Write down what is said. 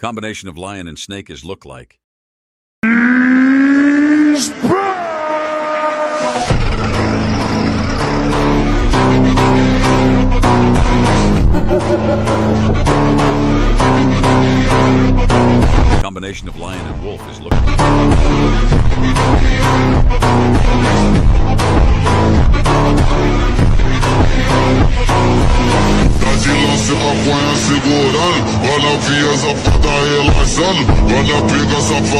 Combination of lion and snake is look like. Combination of lion and wolf is look like. Lance maconha segurando, olha a via zapada relaxando, olha a pinga safada.